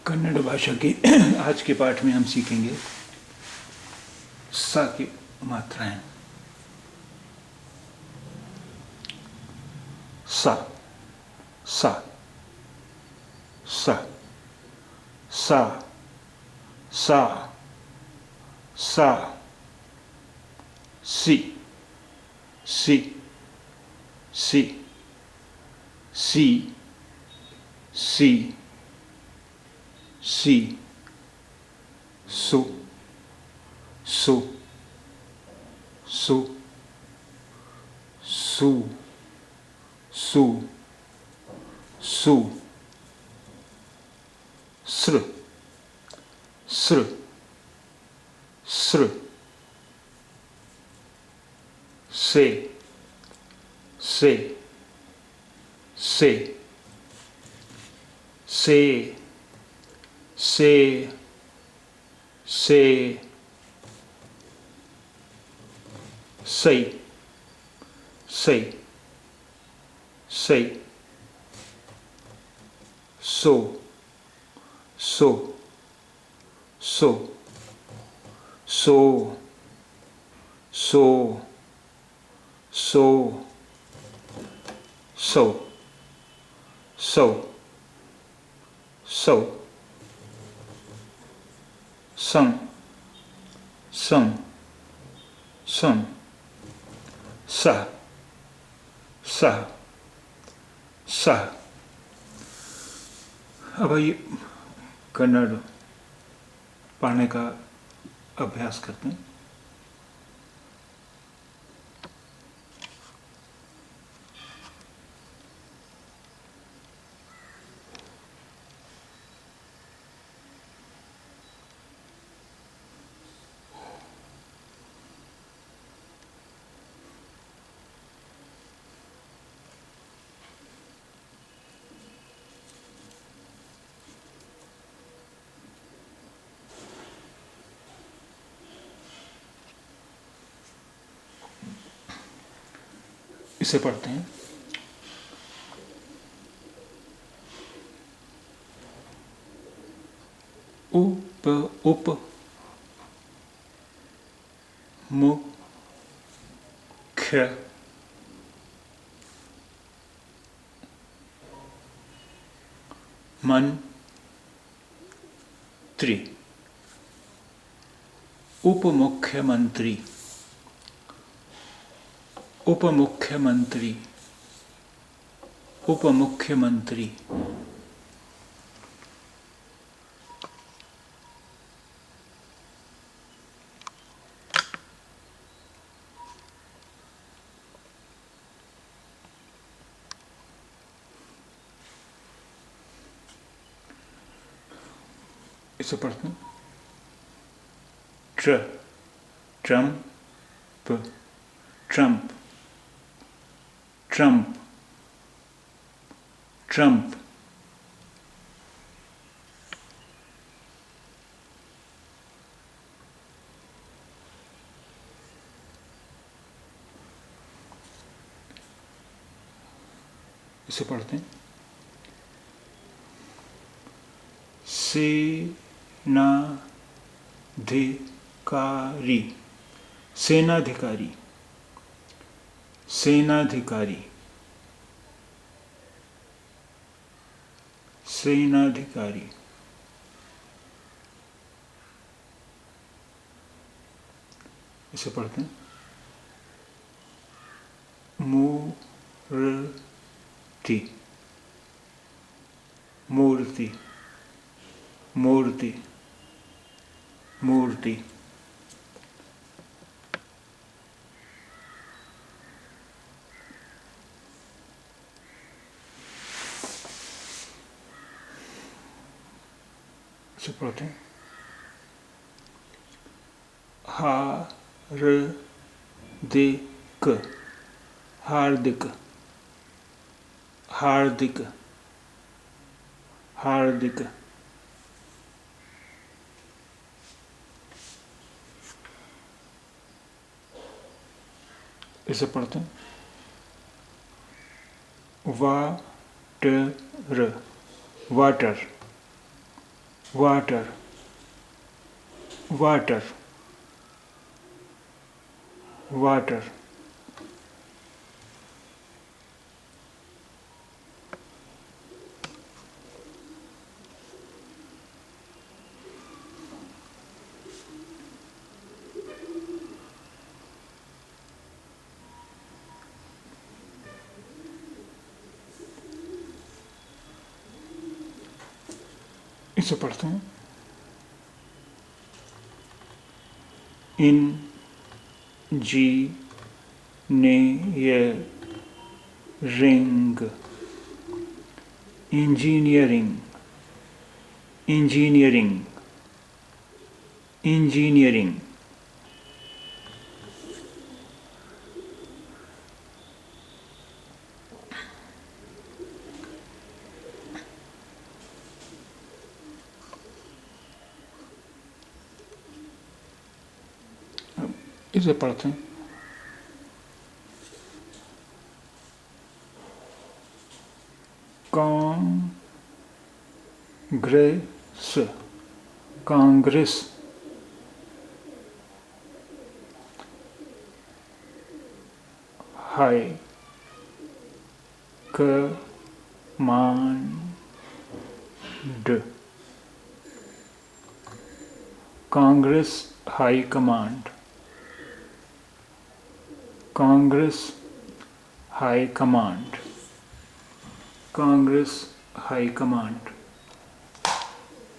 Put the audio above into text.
कन्नड़ भाषा के आज के पाठ में हम सीखेंगे सा की मात्राएं। सा सा सा सा सा सा सी सी सी सी सी सी सु सु सु सु सु सु सृ सृ सृ से से से से से से सई सई सई सो सो सो सो सो सो सो सो सो सं सं सं सा सा सा। अब आइए कन्नड़ पढ़ने का अभ्यास करते हैं। इसे पढ़ते हैं। उप उप मुख्य मंत्री उप मुख्यमंत्री उप मुख्यमंत्री उप मुख्यमंत्री इसे पढ़ते हैं। ट्रम्प ट्रम्प ट्रम्प ट्रम्प इसे पढ़ते हैं। सेनाधिकारी सेनाधिकारी सेनाधिकारी सेनाधिकारी इसे पढ़ते हैं। मूर्ति मूर्ति मूर्ति मूर्ति इसे पढ़ते हैं। हार्दिक हार्दिक हार्दिक हार्दिक इसे पढ़ते हैं। Water water water, water, water, इसे पढ़ते हैं। engineering, engineering, engineering, engineering, इसे पढ़ते हैं। Congress, Congress, high command, Congress high command, Congress high command, Congress high command.